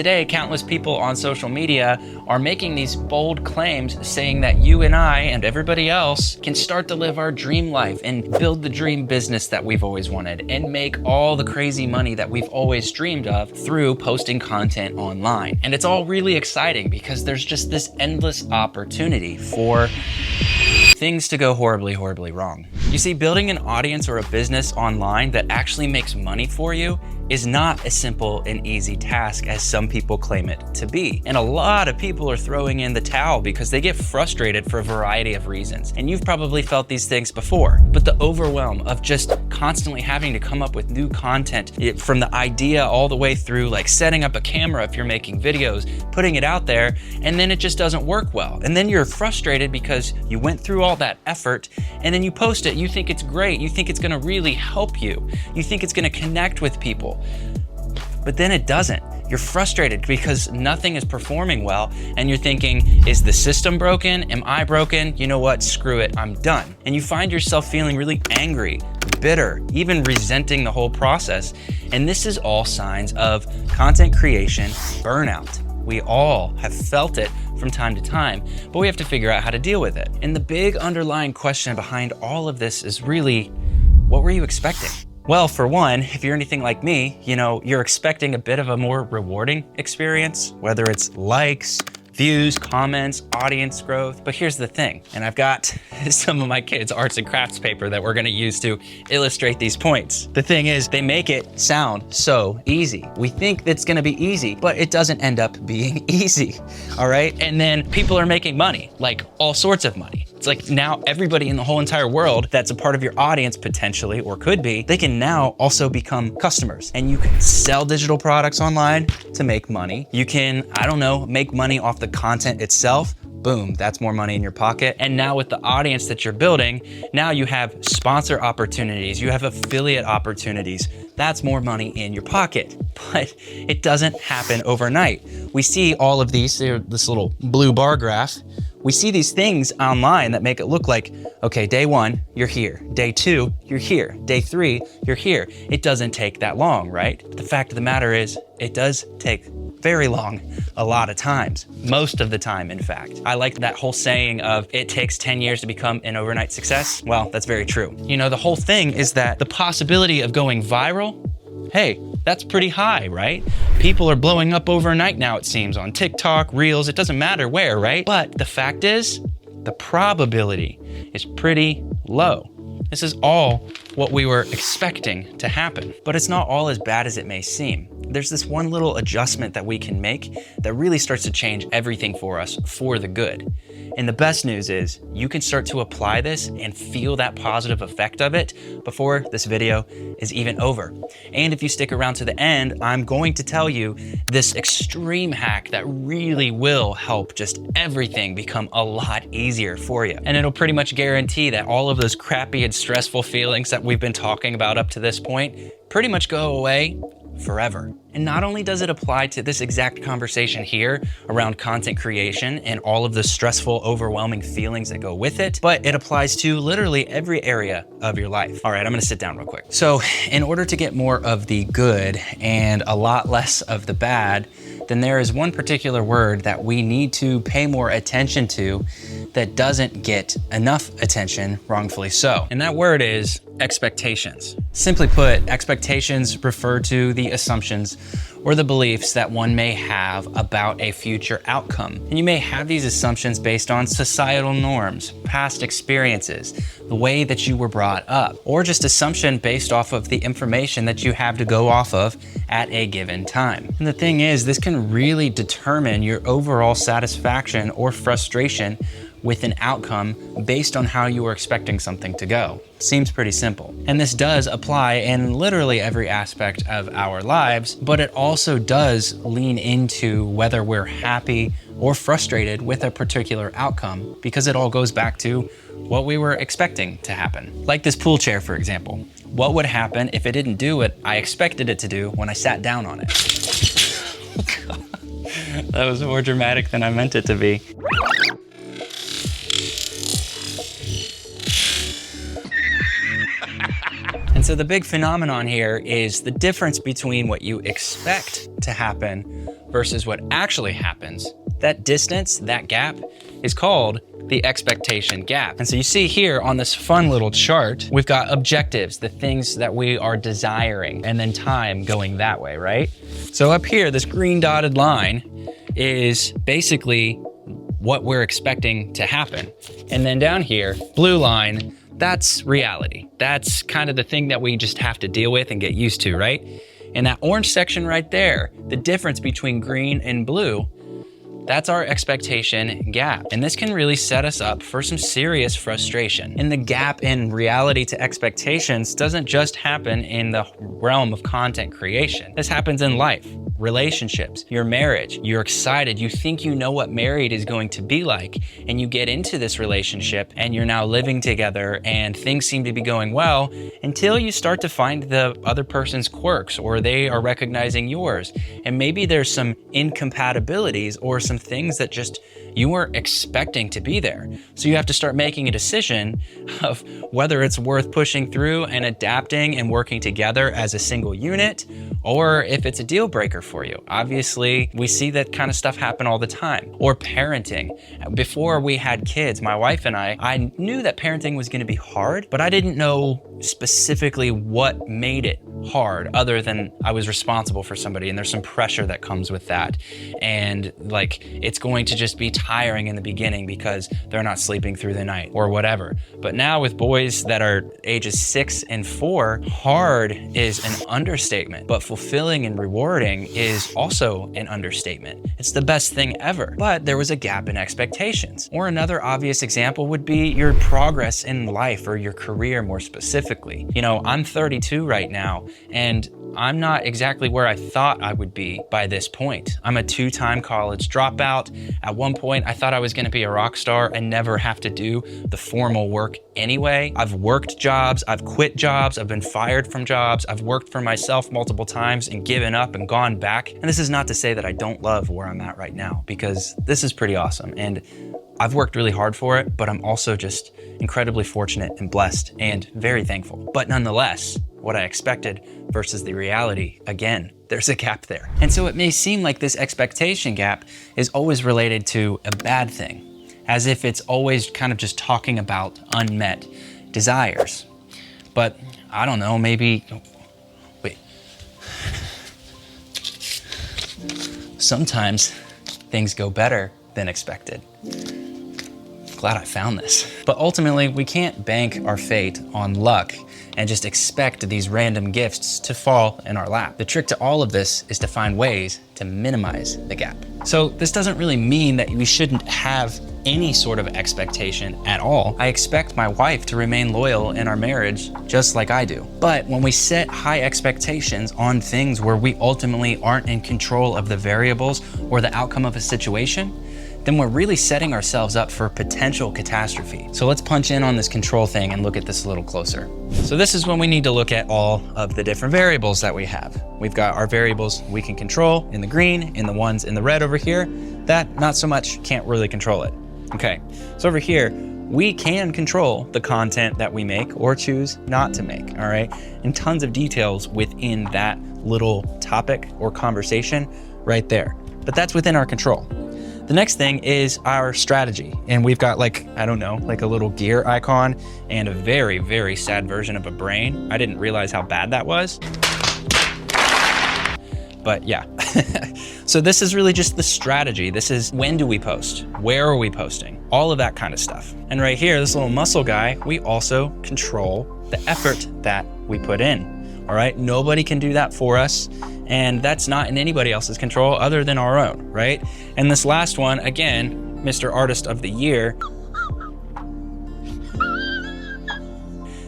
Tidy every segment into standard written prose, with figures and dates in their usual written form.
Today, countless people on social media are making these bold claims saying that you and I and everybody else can start to live our dream life and build the dream business that we've always wanted and make all the crazy money that we've always dreamed of through posting content online. And it's all really exciting because there's just this endless opportunity for things to go horribly, horribly wrong. You see, building an audience or a business online that actually makes money for you is not as simple and easy task as some people claim it to be. And a lot of people are throwing in the towel because they get frustrated for a variety of reasons. And you've probably felt these things before, but the overwhelm of just constantly having to come up with new content from the idea all the way through like setting up a camera if you're making videos, putting it out there, and then it just doesn't work well. And then you're frustrated because you went through all that effort and then you post it, you think it's great, you think it's gonna really help you, you think it's gonna connect with people. But then it doesn't. You're frustrated because nothing is performing well and you're thinking, is the system broken? Am I broken? You know what, screw it, I'm done. And you find yourself feeling really angry, bitter, even resenting the whole process. And this is all signs of content creation burnout. We all have felt it from time to time, but we have to figure out how to deal with it. And the big underlying question behind all of this is really, what were you expecting? Well, for one, if you're anything like me, you're expecting a bit of a more rewarding experience, whether it's likes, views, comments, audience growth. But here's the thing, and I've got some of my kids' arts and crafts paper that we're gonna use to illustrate these points. The thing is, they make it sound so easy. We think it's gonna be easy, but it doesn't end up being easy, all right? And then people are making money, like all sorts of money. It's like now everybody in the whole entire world that's a part of your audience potentially, or could be, they can now also become customers. And you can sell digital products online to make money. You can, make money off the content itself. Boom, that's more money in your pocket. And now with the audience that you're building, now you have sponsor opportunities, you have affiliate opportunities. That's more money in your pocket. But it doesn't happen overnight. We see all of these, this little blue bar graph. We see these things online that make it look like, okay, day one, you're here. Day two, you're here. Day three, you're here. It doesn't take that long, right? But the fact of the matter is, it does take very long, a lot of times, most of the time, in fact. I like that whole saying of it takes 10 years to become an overnight success. Well, that's very true. The whole thing is that the possibility of going viral, hey, that's pretty high, right? People are blowing up overnight now, it seems, on TikTok, Reels, it doesn't matter where, right? But the fact is, the probability is pretty low. This is all what we were expecting to happen. But it's not all as bad as it may seem. There's this one little adjustment that we can make that really starts to change everything for us for the good. And the best news is you can start to apply this and feel that positive effect of it before this video is even over. And if you stick around to the end, I'm going to tell you this extreme hack that really will help just everything become a lot easier for you. And it'll pretty much guarantee that all of those crappy and stressful feelings that we've been talking about up to this point pretty much go away forever. And not only does it apply to this exact conversation here around content creation and all of the stressful, overwhelming feelings that go with it, but it applies to literally every area of your life. All right, I'm gonna sit down real quick. So in order to get more of the good and a lot less of the bad, then there is one particular word that we need to pay more attention to that doesn't get enough attention, wrongfully so. And that word is expectations. Simply put, expectations refer to the assumptions or the beliefs that one may have about a future outcome. And you may have these assumptions based on societal norms, past experiences, the way that you were brought up, or just assumption based off of the information that you have to go off of at a given time. And the thing is, this can really determine your overall satisfaction or frustration with an outcome based on how you were expecting something to go. Seems pretty simple. And this does apply in literally every aspect of our lives, but it also does lean into whether we're happy or frustrated with a particular outcome, because it all goes back to what we were expecting to happen. Like this pool chair, for example. What would happen if it didn't do what I expected it to do when I sat down on it? That was more dramatic than I meant it to be. And so the big phenomenon here is the difference between what you expect to happen versus what actually happens, that distance, that gap, is called the expectation gap. And so you see here on this fun little chart, we've got objectives, the things that we are desiring, and then time going that way, right? So up here, this green dotted line is basically what we're expecting to happen. And then down here, blue line, that's reality. That's kind of the thing that we just have to deal with and get used to, right? And that orange section right there, the difference between green and blue, that's our expectation gap. And this can really set us up for some serious frustration. And the gap in reality to expectations doesn't just happen in the realm of content creation. This happens in life, relationships, your marriage. You're excited, you think you know what married is going to be like, and you get into this relationship and you're now living together and things seem to be going well until you start to find the other person's quirks or they are recognizing yours. And maybe there's some incompatibilities or some things that just you weren't expecting to be there. So you have to start making a decision of whether it's worth pushing through and adapting and working together as a single unit, or if it's a deal breaker for you. Obviously, we see that kind of stuff happen all the time. Or parenting. Before we had kids, my wife and I knew that parenting was going to be hard, but I didn't know specifically what made it hard other than I was responsible for somebody and there's some pressure that comes with that. And like, it's going to just be tiring in the beginning because they're not sleeping through the night or whatever. But now with boys that are ages 6 and 4, hard is an understatement, but fulfilling and rewarding is also an understatement. It's the best thing ever. But there was a gap in expectations. Or another obvious example would be your progress in life or your career more specifically. You know, I'm 32 right now, and I'm not exactly where I thought I would be by this point. I'm a 2-time college dropout. At one point, I thought I was gonna be a rock star and never have to do the formal work anyway. I've worked jobs, I've quit jobs, I've been fired from jobs, I've worked for myself multiple times and given up and gone back. And this is not to say that I don't love where I'm at right now, because this is pretty awesome. And I've worked really hard for it, but I'm also just incredibly fortunate and blessed and very thankful. But nonetheless, what I expected versus the reality, again, there's a gap there. And so it may seem like this expectation gap is always related to a bad thing, as if it's always kind of just talking about unmet desires. But I don't know, maybe, wait. Sometimes things go better than expected. Glad I found this. But ultimately, we can't bank our fate on luck and just expect these random gifts to fall in our lap. The trick to all of this is to find ways to minimize the gap. So this doesn't really mean that we shouldn't have any sort of expectation at all. I expect my wife to remain loyal in our marriage just like I do. But when we set high expectations on things where we ultimately aren't in control of the variables or the outcome of a situation, then we're really setting ourselves up for potential catastrophe. So let's punch in on this control thing and look at this a little closer. So this is when we need to look at all of the different variables that we have. We've got our variables we can control in the green, and the ones in the red over here, that not so much, can't really control it. Okay, so over here, we can control the content that we make or choose not to make, all right? And tons of details within that little topic or conversation right there. But that's within our control. The next thing is our strategy. And we've got like, I don't know, like a little gear icon and a very, very sad version of a brain. I didn't realize how bad that was. But yeah. So this is really just the strategy. This is when do we post? Where are we posting? All of that kind of stuff. And right here, this little muscle guy, we also control the effort that we put in. All right, nobody can do that for us. And that's not in anybody else's control other than our own, right? And this last one, again, Mr. Artist of the Year,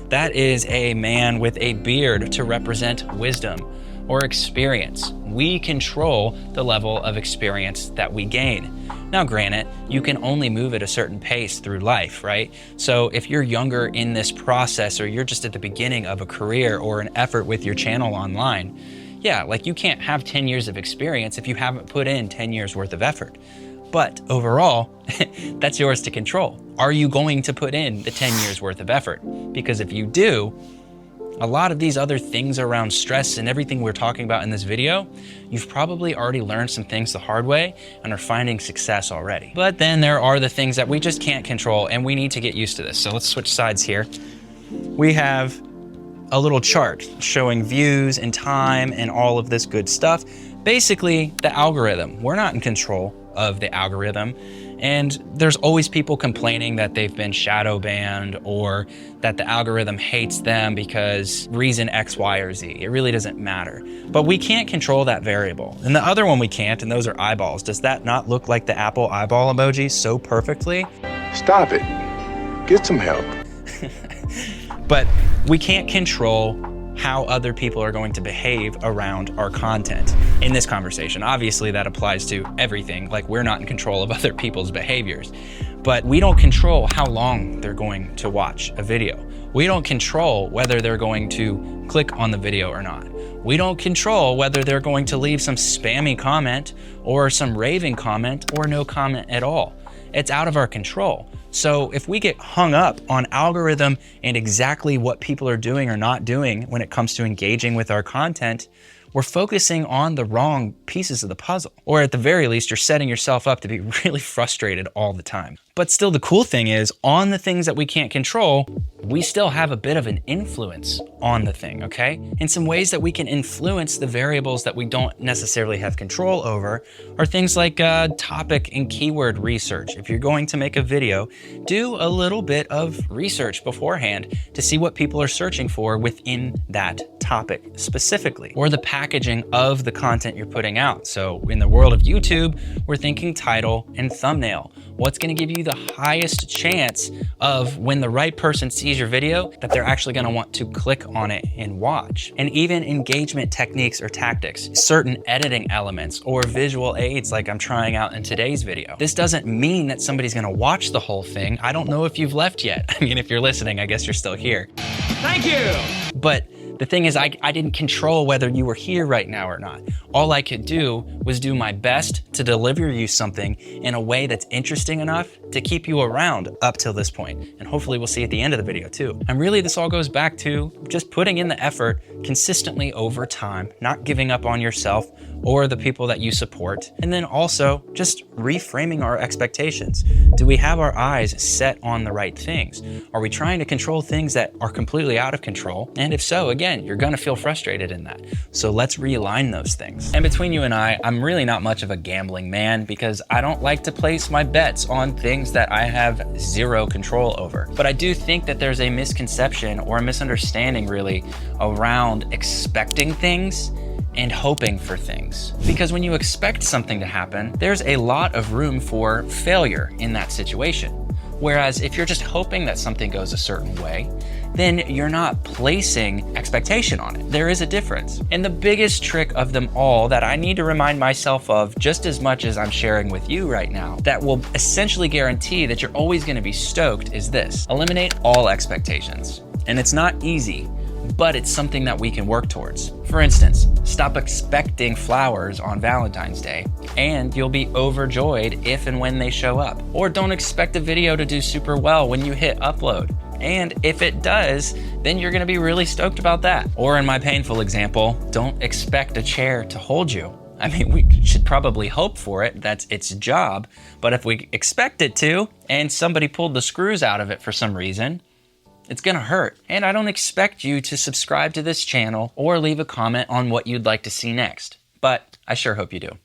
that is a man with a beard to represent wisdom or experience. We control the level of experience that we gain. Now, granted, you can only move at a certain pace through life, right? So if you're younger in this process, or you're just at the beginning of a career or an effort with your channel online, yeah, like you can't have 10 years of experience if you haven't put in 10 years worth of effort. But overall, that's yours to control. Are you going to put in the 10 years worth of effort? Because if you do, a lot of these other things around stress and everything we're talking about in this video, you've probably already learned some things the hard way and are finding success already. But then there are the things that we just can't control, and we need to get used to this. So let's switch sides here. We have a little chart showing views and time and all of this good stuff. Basically, the algorithm. We're not in control of the algorithm. And there's always people complaining that they've been shadow banned or that the algorithm hates them because reason X, Y, or Z. It really doesn't matter. But we can't control that variable. And the other one we can't, and those are eyeballs. Does that not look like the Apple eyeball emoji so perfectly? Stop it. Get some help. But we can't control how other people are going to behave around our content in this conversation. Obviously, that applies to everything. Like, we're not in control of other people's behaviors, but we don't control how long they're going to watch a video. We don't control whether they're going to click on the video or not. We don't control whether they're going to leave some spammy comment or some raving comment or no comment at all. It's out of our control. So if we get hung up on algorithm and exactly what people are doing or not doing when it comes to engaging with our content, we're focusing on the wrong pieces of the puzzle. Or at the very least, you're setting yourself up to be really frustrated all the time. But still, the cool thing is, on the things that we can't control, we still have a bit of an influence on the thing, okay? And some ways that we can influence the variables that we don't necessarily have control over are things like topic and keyword research. If you're going to make a video, do a little bit of research beforehand to see what people are searching for within that topic specifically, or the packaging of the content you're putting out. So in the world of YouTube, we're thinking title and thumbnail. What's going to give you the highest chance of, when the right person sees your video, that they're actually going to want to click on it and watch? And even engagement techniques or tactics, certain editing elements or visual aids like I'm trying out in today's video. This doesn't mean that somebody's going to watch the whole thing. I don't know if you've left yet. I mean, if you're listening, I guess you're still here. Thank you. But the thing is, I didn't control whether you were here right now or not. All I could do was do my best to deliver you something in a way that's interesting enough to keep you around up till this point. And hopefully we'll see at the end of the video too. And really, this all goes back to just putting in the effort consistently over time, not giving up on yourself or the people that you support. And then also just reframing our expectations. Do we have our eyes set on the right things? Are we trying to control things that are completely out of control? And if so, again, you're gonna feel frustrated in that. So let's realign those things. And between you and I, I'm really not much of a gambling man because I don't like to place my bets on things that I have zero control over. But I do think that there's a misconception or a misunderstanding really around expecting things and hoping for things. Because when you expect something to happen, there's a lot of room for failure in that situation. Whereas if you're just hoping that something goes a certain way, then you're not placing expectation on it. There is a difference. And the biggest trick of them all that I need to remind myself of just as much as I'm sharing with you right now, that will essentially guarantee that you're always gonna be stoked, is this: eliminate all expectations. And it's not easy, but it's something that we can work towards. For instance, stop expecting flowers on Valentine's Day, and you'll be overjoyed if and when they show up. Or don't expect a video to do super well when you hit upload. And if it does, then you're gonna be really stoked about that. Or in my painful example, don't expect a chair to hold you. I mean, we should probably hope for it, that's its job, but if we expect it to, and somebody pulled the screws out of it for some reason, it's gonna hurt. And I don't expect you to subscribe to this channel or leave a comment on what you'd like to see next, but I sure hope you do.